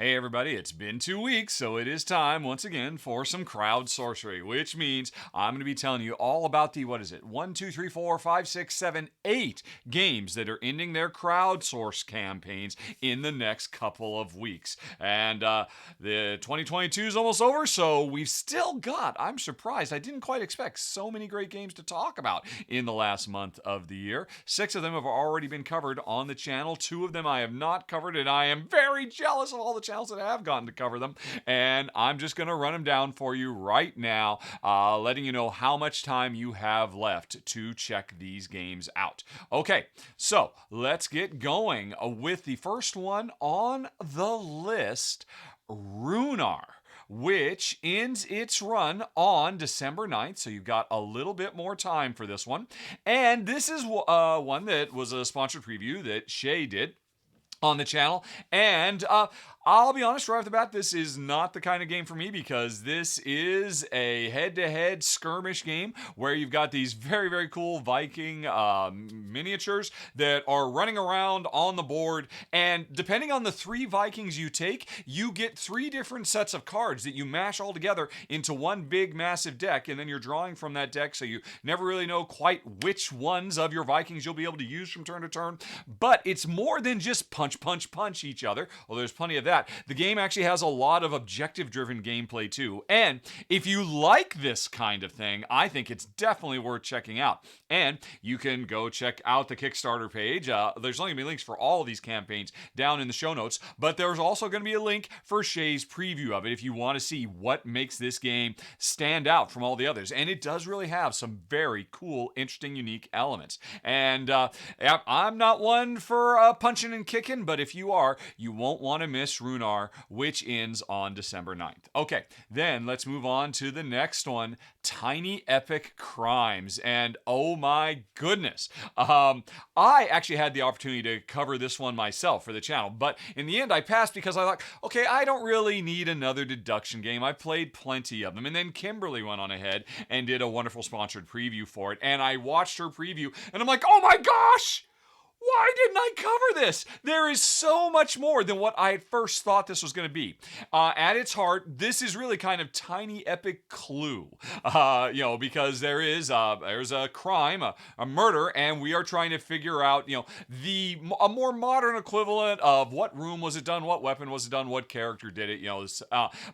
Hey everybody, it's been 2 weeks, so it is time once again for some crowd sorcery, which means I'm going to be telling you all about the, 1, 2, 3, 4, 5, 6, 7, 8 games that are ending their crowdsource campaigns in the next couple of weeks. And the 2022 is almost over, so we've still got, I'm surprised, I didn't quite expect so many great games to talk about in the last month of the year. 6 of them have already been covered on the channel, 2 of them I have not covered, and I am very jealous of all the channels that have gotten to cover them, and I'm just going to run them down for you right now, letting you know how much time you have left to check these games out. Okay, so let's get going with the first one on the list, Runar, which ends its run on December 9th, so you've got a little bit more time for this one. And this is one that was a sponsored preview that Shay did on the channel, and I'll be honest right off the bat, this is not the kind of game for me because this is a head-to-head skirmish game where you've got these very, very cool Viking miniatures that are running around on the board, and depending on the 3 Vikings you take, you get 3 different sets of cards that you mash all together into one big massive deck, and then you're drawing from that deck, so you never really know quite which ones of your Vikings you'll be able to use from turn to turn. But it's more than just punch each other, although there's plenty of that. The game actually has a lot of objective-driven gameplay too, and if you like this kind of thing, I think it's definitely worth checking out. And you can go check out the Kickstarter page. There's only going to be links for all of these campaigns down in the show notes, but there's also going to be a link for Shay's preview of it if you want to see what makes this game stand out from all the others. And it does really have some very cool, interesting, unique elements. And I'm not one for punching and kicking, but if you are, you won't want to miss Runar, which ends on December 9th. Okay, then let's move on to the next one, Tiny Epic Crimes. And oh my goodness, I actually had the opportunity to cover this one myself for the channel, but in the end I passed because I thought, okay, I don't really need another deduction game. I played plenty of them. And then Kimberly went on ahead and did a wonderful sponsored preview for it, and I watched her preview and I'm like, oh my gosh! Why didn't I cover this? There is so much more than what I at first thought this was going to be. At its heart, this is really kind of Tiny Epic Clue, because there's a crime, a murder, and we are trying to figure out, a more modern equivalent of what room was it done, what weapon was it done, what character did it,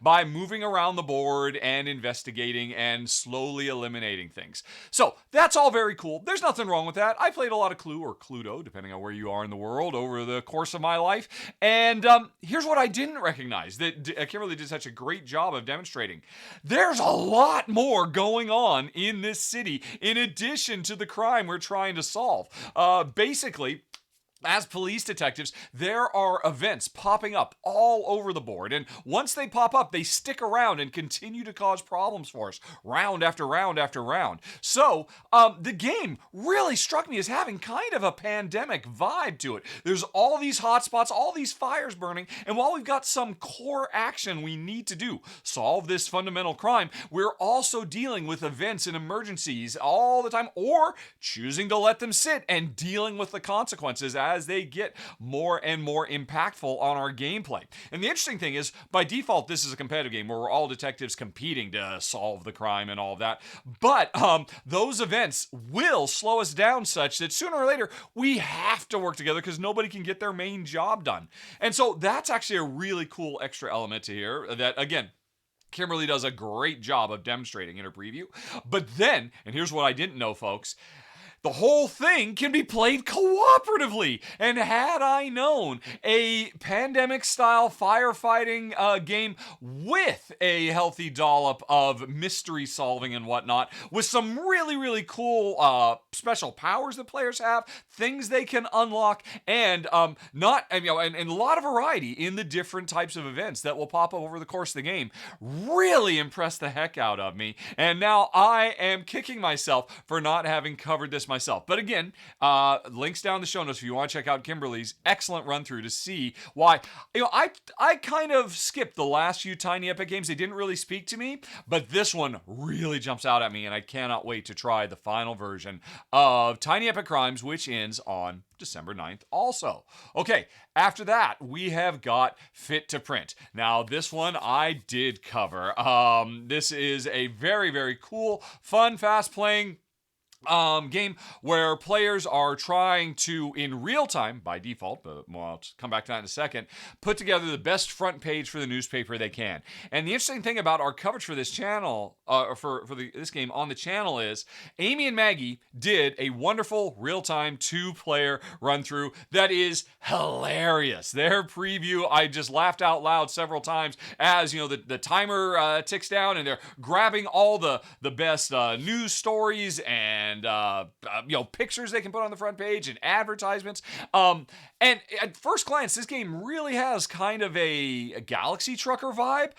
by moving around the board and investigating and slowly eliminating things. So that's all very cool. There's nothing wrong with that. I played a lot of Clue or Cluedo, depending on where you are in the world over the course of my life. And here's what I didn't recognize that Kimberly did such a great job of demonstrating. There's a lot more going on in this city in addition to the crime we're trying to solve. Basically, as police detectives, there are events popping up all over the board, and once they pop up, they stick around and continue to cause problems for us, round after round after round. So, the game really struck me as having kind of a pandemic vibe to it. There's all these hotspots, all these fires burning, and while we've got some core action we need to do, solve this fundamental crime, we're also dealing with events and emergencies all the time, or choosing to let them sit and dealing with the consequences as they get more and more impactful on our gameplay. And the interesting thing is, by default, this is a competitive game where we're all detectives competing to solve the crime and all of that. But those events will slow us down such that sooner or later, we have to work together because nobody can get their main job done. And so that's actually a really cool extra element to here that, again, Kimberly does a great job of demonstrating in her preview. But then, and here's what I didn't know, folks, the whole thing can be played cooperatively. And had I known a pandemic-style firefighting game with a healthy dollop of mystery solving and whatnot, with some really, really cool special powers that players have, things they can unlock, and and a lot of variety in the different types of events that will pop up over the course of the game, really impressed the heck out of me. And now I am kicking myself for not having covered this myself. But again, links down in the show notes if you want to check out Kimberly's excellent run through to see why. I kind of skipped the last few Tiny Epic games. They didn't really speak to me, but this one really jumps out at me, and I cannot wait to try the final version of Tiny Epic Crimes, which ends on December 9th also. Okay, after that, we have got Fit to Print. Now, this one I did cover. This is a very, very cool, fun, fast-playing game where players are trying to, in real time, by default, but I'll come back to that in a second, put together the best front page for the newspaper they can. And the interesting thing about our coverage for this channel, this game on the channel is, Amy and Maggie did a wonderful real-time 2-player run-through that is hilarious. Their preview, I just laughed out loud several times as, the timer ticks down and they're grabbing all the best news stories and pictures they can put on the front page and advertisements. And at first glance, this game really has kind of a Galaxy Trucker vibe,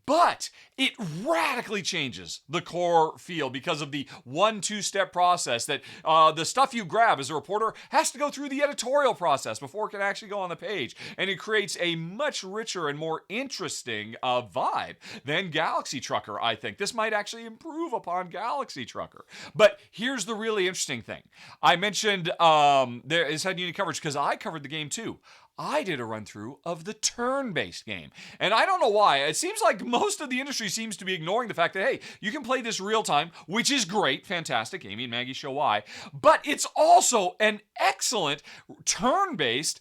but it radically changes the core feel because of the 1-2-step process that the stuff you grab as a reporter has to go through the editorial process before it can actually go on the page. And it creates a much richer and more interesting vibe than Galaxy Trucker, I think. This might actually improve upon Galaxy Trucker. But here's the really interesting thing. I mentioned there is head unit coverage because I covered the game too. I did a run through of the turn-based game. And I don't know why. It seems like most of the industry seems to be ignoring the fact that, hey, you can play this real time, which is great, fantastic. Amy and Maggie show why. But it's also an excellent turn-based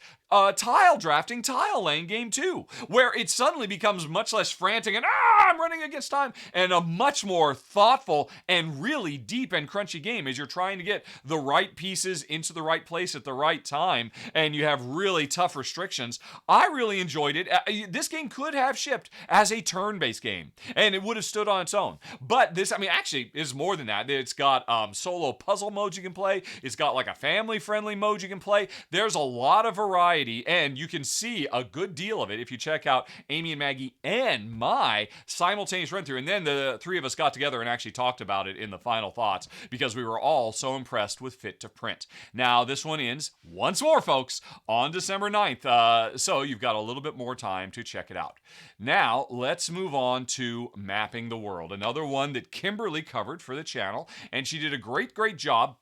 tile drafting, tile laying game too, where it suddenly becomes much less frantic and I'm running against time, and a much more thoughtful and really deep and crunchy game as you're trying to get the right pieces into the right place at the right time, and you have really tough restrictions. I really enjoyed it. This game could have shipped as a turn-based game, and it would have stood on its own. But this, actually, is more than that. It's got solo puzzle modes you can play. It's got like a family-friendly mode you can play. There's a lot of variety, and you can see a good deal of it if you check out Amy and Maggie and my simultaneous run through. And then the three of us got together and actually talked about it in the final thoughts because we were all so impressed with Fit to Print. Now, this one ends once more, folks, on December 9th. So you've got a little bit more time to check it out. Now, let's move on to Mapping the World, another one that Kimberly covered for the channel, and she did a great, great job.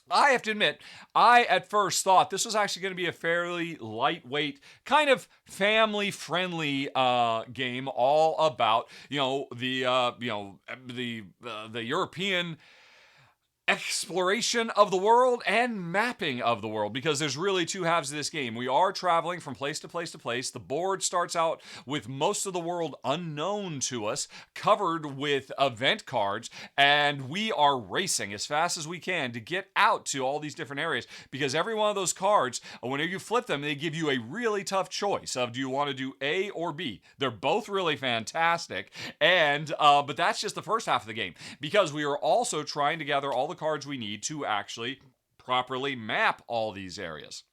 I have to admit, I at first thought this was actually going to be a fairly lightweight, kind of family-friendly game, all about the European exploration of the world and mapping of the world, because there's really two halves of this game. We are traveling from place to place to place. The board starts out with most of the world unknown to us, covered with event cards, and we are racing as fast as we can to get out to all these different areas, because every one of those cards, whenever you flip them, they give you a really tough choice of, do you want to do A or B? They're both really fantastic, and but that's just the first half of the game, because we are also trying to gather all the cards we need to actually properly map all these areas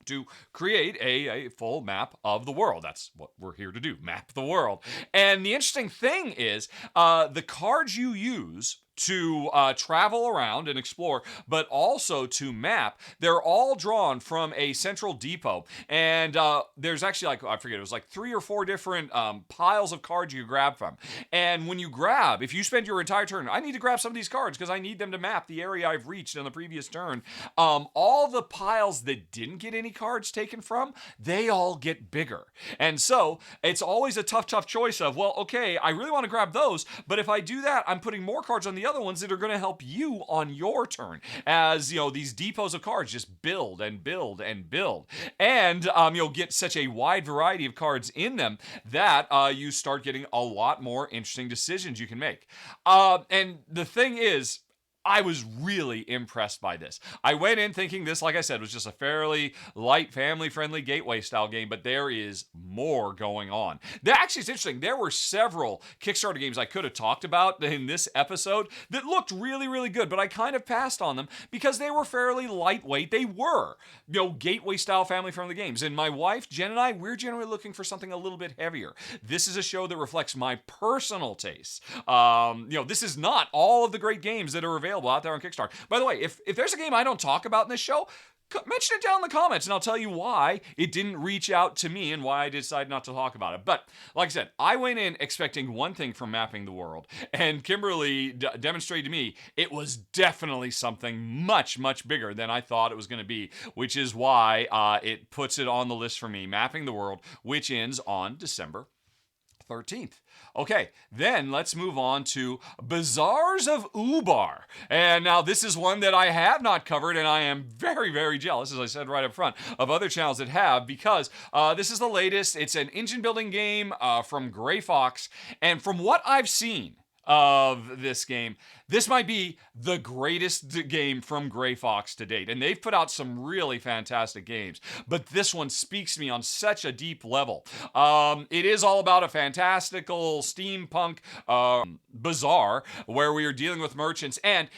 to create a full map of the world. That's what we're here to do, map the world. And the interesting thing is the cards you use to travel around and explore, but also to map, they're all drawn from a central depot. And there's actually, like, I forget, it was like 3 or 4 different piles of cards you grab from. And when you grab, if you spend your entire turn, I need to grab some of these cards because I need them to map the area I've reached in the previous turn. All the piles that didn't get any cards taken from, they all get bigger. And so it's always a tough choice of, well, okay, I really want to grab those, but if I do that, I'm putting more cards on the other ones that are going to help you on your turn, as these depots of cards just build and build and build, and you'll get such a wide variety of cards in them that you start getting a lot more interesting decisions you can make. And the thing is, I was really impressed by this. I went in thinking this, like I said, was just a fairly light, family-friendly gateway-style game, but there is more going on. Actually, it's interesting. There were several Kickstarter games I could have talked about in this episode that looked really, really good, but I kind of passed on them because they were fairly lightweight. They were, gateway-style, family-friendly games. And my wife, Jen, and I, we're generally looking for something a little bit heavier. This is a show that reflects my personal tastes. This is not all of the great games that are available available out there on Kickstarter. By the way, if there's a game I don't talk about in this show, mention it down in the comments and I'll tell you why it didn't reach out to me and why I decided not to talk about it. But like I said, I went in expecting one thing from Mapping the World, and Kimberly demonstrated to me it was definitely something much, much bigger than I thought it was going to be, which is why it puts it on the list for me, Mapping the World, which ends on December 13th. Okay, then let's move on to Bazaars of Ubar. And now this is one that I have not covered, and I am very, very jealous, as I said right up front, of other channels that have, because this is the latest. It's an engine building game from Gray Fox, and from what I've seen of this game, this might be the greatest game from Gray Fox to date. And they've put out some really fantastic games, but this one speaks to me on such a deep level. It is all about a fantastical steampunk bazaar where we are dealing with merchants, and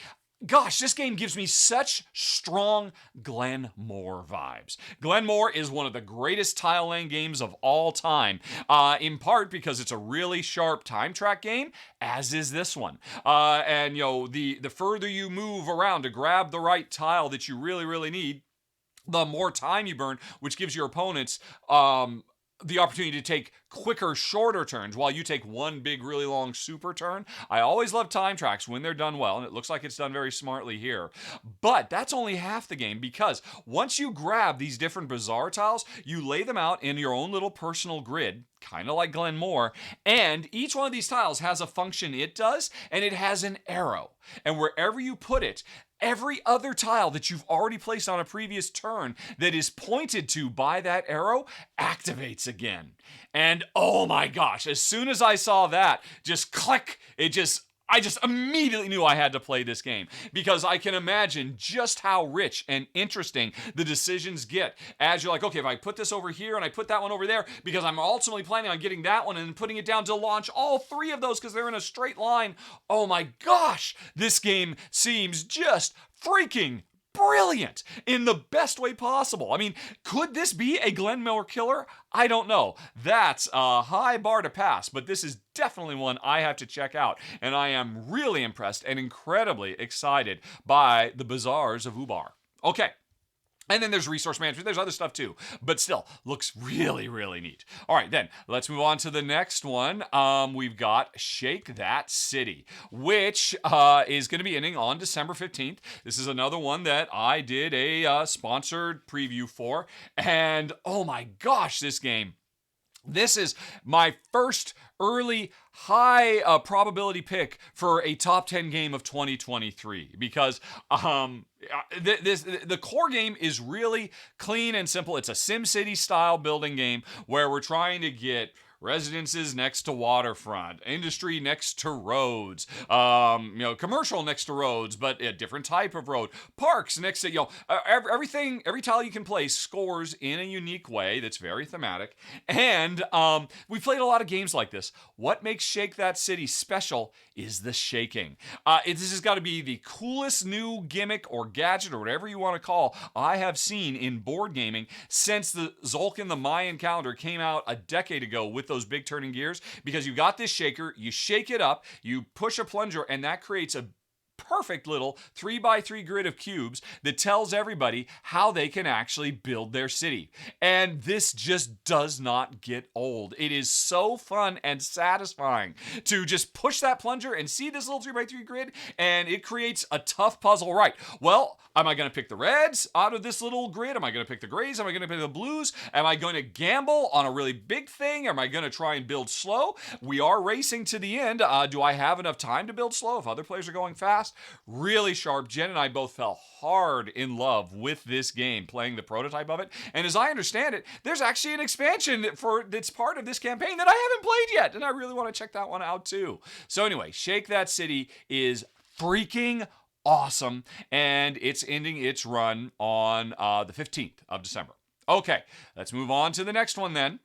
gosh, this game gives me such strong Glenmore vibes. Glenmore is one of the greatest tile laying games of all time, in part because it's a really sharp time track game, as is this one. And you know, the further you move around to grab the right tile that you really, really need, the more time you burn, which gives your opponents the opportunity to take quicker, shorter turns while you take one big, really long super turn. I always love time tracks when they're done well, and it looks like it's done very smartly here. But that's only half the game, because once you grab these different bazaar tiles, you lay them out in your own little personal grid, kind of like Glenmore, and each one of these tiles has a function it does, and it has an arrow. And wherever you put it, every other tile that you've already placed on a previous turn that is pointed to by that arrow activates again. And oh my gosh, as soon as I saw that, just click, I just immediately knew I had to play this game, because I can imagine just how rich and interesting the decisions get as you're like, okay, if I put this over here and I put that one over there, because I'm ultimately planning on getting that one and then putting it down to launch all three of those because they're in a straight line. Oh my gosh, this game seems just freaking brilliant in the best way possible. I mean, could this be a Glenmore killer? I don't know. That's a high bar to pass, but this is definitely one I have to check out, and I am really impressed and incredibly excited by the Bazaars of Ubar. Okay. And then there's resource management. There's other stuff too, but still looks really, really neat. All right, then let's move on to the next one. We've got Shake That City, which is going to be ending on December 15th. This is another one that I did a sponsored preview for, and oh my gosh, this game. This is my first early high probability pick for a top 10 game of 2023, because the core game is really clean and simple. It's a SimCity style building game where we're trying to get residences next to waterfront, industry next to roads, commercial next to roads, but a different type of road, parks next to, everything, every tile you can place scores in a unique way that's very thematic. And we played a lot of games like this. What makes Shake That City special is the shaking. This has got to be the coolest new gimmick or gadget or whatever you want to call I have seen in board gaming since the Zolkin the Mayan calendar came out a decade ago with those big turning gears, because you got this shaker, you shake it up, you push a plunger, and that creates a perfect little 3x3 grid of cubes that tells everybody how they can actually build their city. And this just does not get old. It is so fun and satisfying to just push that plunger and see this little 3x3 grid, and it creates a tough puzzle. Right, well, am I going to pick the reds out of this little grid? Am I going to pick the grays? Am I going to pick the blues? Am I going to gamble on a really big thing? Am I going to try and build slow? We are racing to the end. Do I have enough time to build slow if other players are going fast? Really sharp. Jen and I both fell hard in love with this game, playing the prototype of it. And as I understand it, there's actually an expansion that's part of this campaign that I haven't played yet, and I really want to check that one out too. So anyway, Shake That City is freaking awesome, and it's ending its run on the 15th of December. Okay, let's move on to the next one then.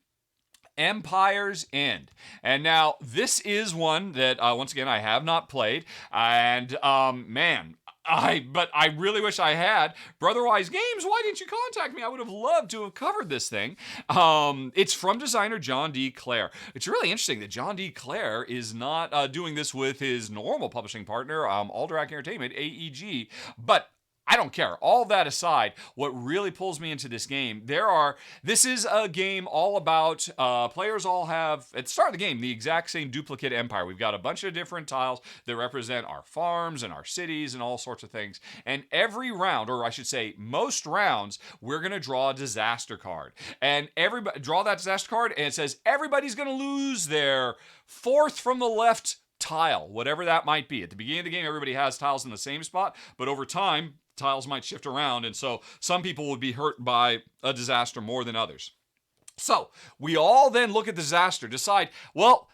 Empire's End. And now this is one that once again I have not played, and man, But I really wish I had. Brotherwise Games, why didn't you contact me? I would have loved to have covered this thing. It's from designer John D. Clare. It's really interesting that John D. Clare is not doing this with his normal publishing partner, Alderac Entertainment, AEG. But I don't care. All that aside, what really pulls me into this game, this is a game all about, players all have, at the start of the game, the exact same duplicate empire. We've got a bunch of different tiles that represent our farms and our cities and all sorts of things. And every round, or I should say most rounds, we're going to draw a disaster card. And everybody, draw that disaster card, and it says everybody's going to lose their fourth from the left tile, whatever that might be. At the beginning of the game, everybody has tiles in the same spot, but over time, tiles might shift around, and so some people would be hurt by a disaster more than others. So we all then look at the disaster, decide, well,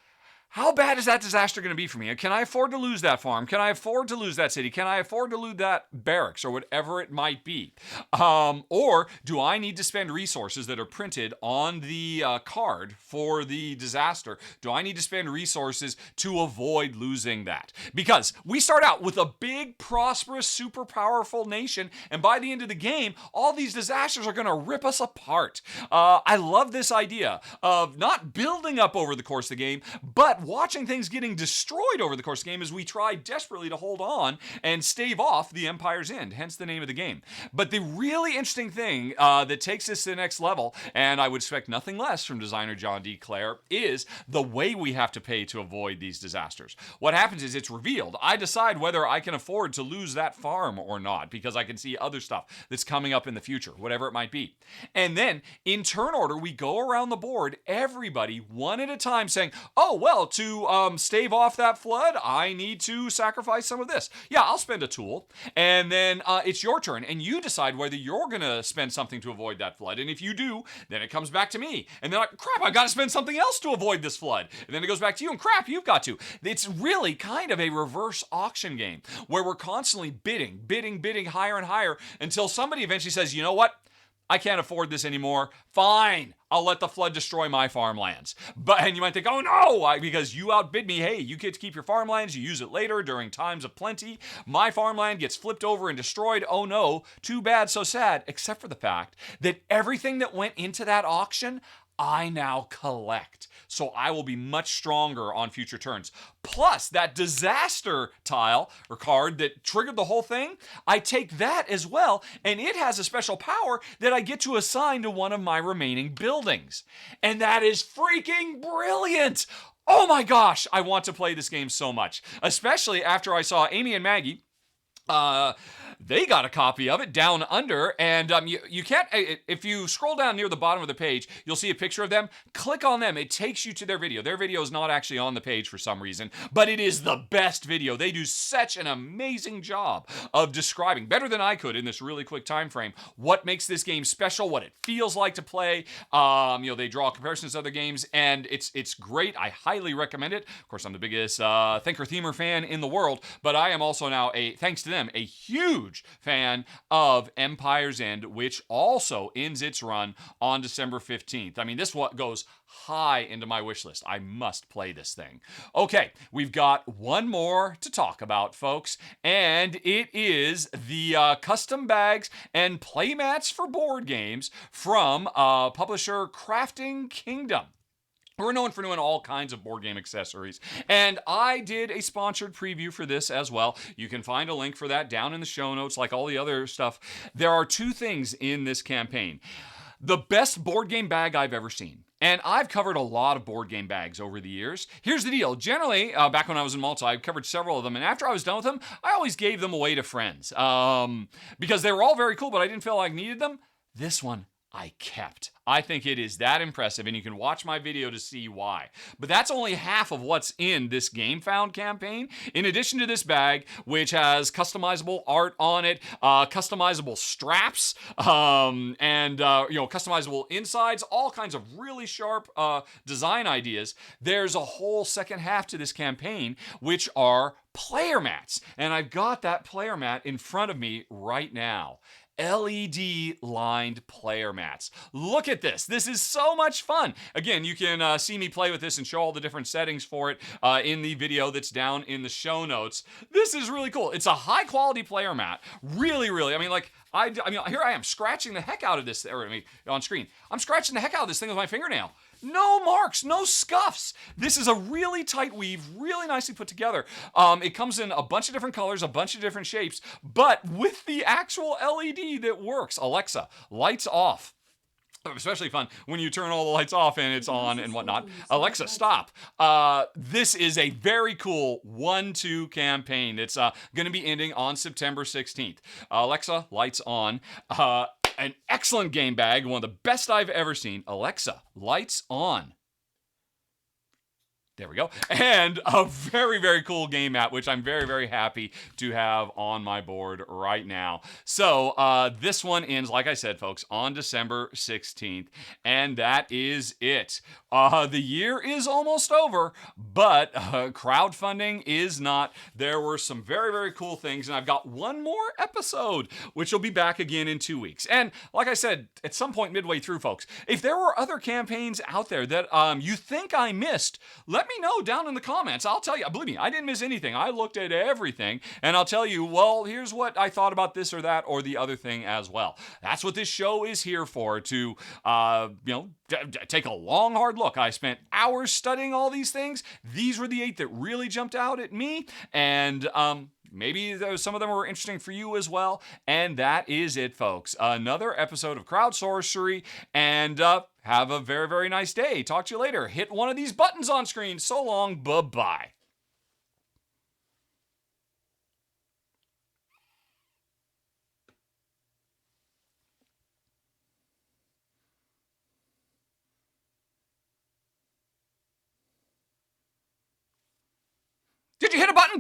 how bad is that disaster going to be for me? Can I afford to lose that farm? Can I afford to lose that city? Can I afford to lose that barracks or whatever it might be? Or do I need to spend resources that are printed on the card for the disaster? Do I need to spend resources to avoid losing that? Because we start out with a big, prosperous, super powerful nation, and by the end of the game, all these disasters are going to rip us apart. I love this idea of not building up over the course of the game, but watching things getting destroyed over the course of the game as we try desperately to hold on and stave off the Empire's End, hence the name of the game. But the really interesting thing that takes this to the next level, and I would expect nothing less from designer John D. Clare, is the way we have to pay to avoid these disasters. What happens is it's revealed. I decide whether I can afford to lose that farm or not, because I can see other stuff that's coming up in the future, whatever it might be. And then, in turn order, we go around the board, everybody, one at a time, saying, oh, well, to stave off that flood, I need to sacrifice some of this. Yeah, I'll spend a tool. And then it's your turn, and you decide whether you're going to spend something to avoid that flood. And if you do, then it comes back to me. And then, crap, I've got to spend something else to avoid this flood. And then it goes back to you, and crap, you've got to. It's really kind of a reverse auction game where we're constantly bidding higher and higher until somebody eventually says, you know what? I can't afford this anymore. Fine, I'll let the flood destroy my farmlands. And you might think, oh no, because you outbid me. Hey, you get to keep your farmlands. You use it later during times of plenty. My farmland gets flipped over and destroyed. Oh no, too bad, so sad. Except for the fact that everything that went into that auction, I now collect. So I will be much stronger on future turns. Plus, that disaster tile or card that triggered the whole thing, I take that as well, and it has a special power that I get to assign to one of my remaining buildings. And that is freaking brilliant! Oh my gosh, I want to play this game so much. Especially after I saw Amy and Maggie, they got a copy of it down under, and you can't, if you scroll down near the bottom of the page, you'll see a picture of them. Click on them. It takes you to their video. Their video is not actually on the page for some reason, but it is the best video. They do such an amazing job of describing, better than I could in this really quick time frame, what makes this game special, what it feels like to play. They draw comparisons to other games, and it's great. I highly recommend it. Of course, I'm the biggest Thinker-Themer fan in the world, but I am also now, thanks to them, a huge fan of Empire's End, which also ends its run on December 15th. I mean, this one goes high into my wish list. I must play this thing. Okay, we've got one more to talk about, folks, and it is the custom bags and playmats for board games from publisher Crafting Kingdom. We're known for doing all kinds of board game accessories, and I did a sponsored preview for this as well. You can find a link for that down in the show notes, like all the other stuff. There are two things in this campaign. The best board game bag I've ever seen. And I've covered a lot of board game bags over the years. Here's the deal. Generally, back when I was in Malta, I covered several of them. And after I was done with them, I always gave them away to friends. Because they were all very cool, but I didn't feel like I needed them. This one I kept. I think it is that impressive, and you can watch my video to see why. But that's only half of what's in this GameFound campaign. In addition to this bag, which has customizable art on it, customizable straps, and customizable insides, all kinds of really sharp design ideas, there's a whole second half to this campaign, which are player mats. And I've got that player mat in front of me right now. LED lined player mats. Look at this. This is so much fun. Again, you can see me play with this and show all the different settings for it in the video that's down in the show notes. This is really cool. It's a high quality player mat. Really, really. I mean, like, I mean, here I am scratching the heck out of this, or I mean, on screen. I'm scratching the heck out of this thing with my fingernail. No marks, no scuffs. This is a really tight weave, really nicely put together. It comes in a bunch of different colors, a bunch of different shapes, but with the actual LED that works. Alexa, lights off. Especially fun when you turn all the lights off and it's on and whatnot. Alexa, stop. This is a very cool 1-2 campaign. It's going to be ending on September 16th. Alexa, lights on. An excellent game bag, one of the best I've ever seen. Alexa, lights on. There we go. And a very, very cool game mat, which I'm very, very happy to have on my board right now. So this one ends, like I said, folks, on December 16th. And that is it. The year is almost over, but crowdfunding is not. There were some very, very cool things. And I've got one more episode, which will be back again in 2 weeks. And like I said, at some point midway through, folks, if there were other campaigns out there that you think I missed, let me know down in the comments. I'll tell you, believe me, I didn't miss anything. I looked at everything, and I'll tell you, well, here's what I thought about this or that or the other thing as well. That's what this show is here for, to, take a long, hard look. I spent hours studying all these things. These were the 8 that really jumped out at me, and, maybe some of them were interesting for you as well. And that is it, folks. Another episode of Crowd Sorcery. And have a very, very nice day. Talk to you later. Hit one of these buttons on screen. So long. Bye-bye. Did you hit a button?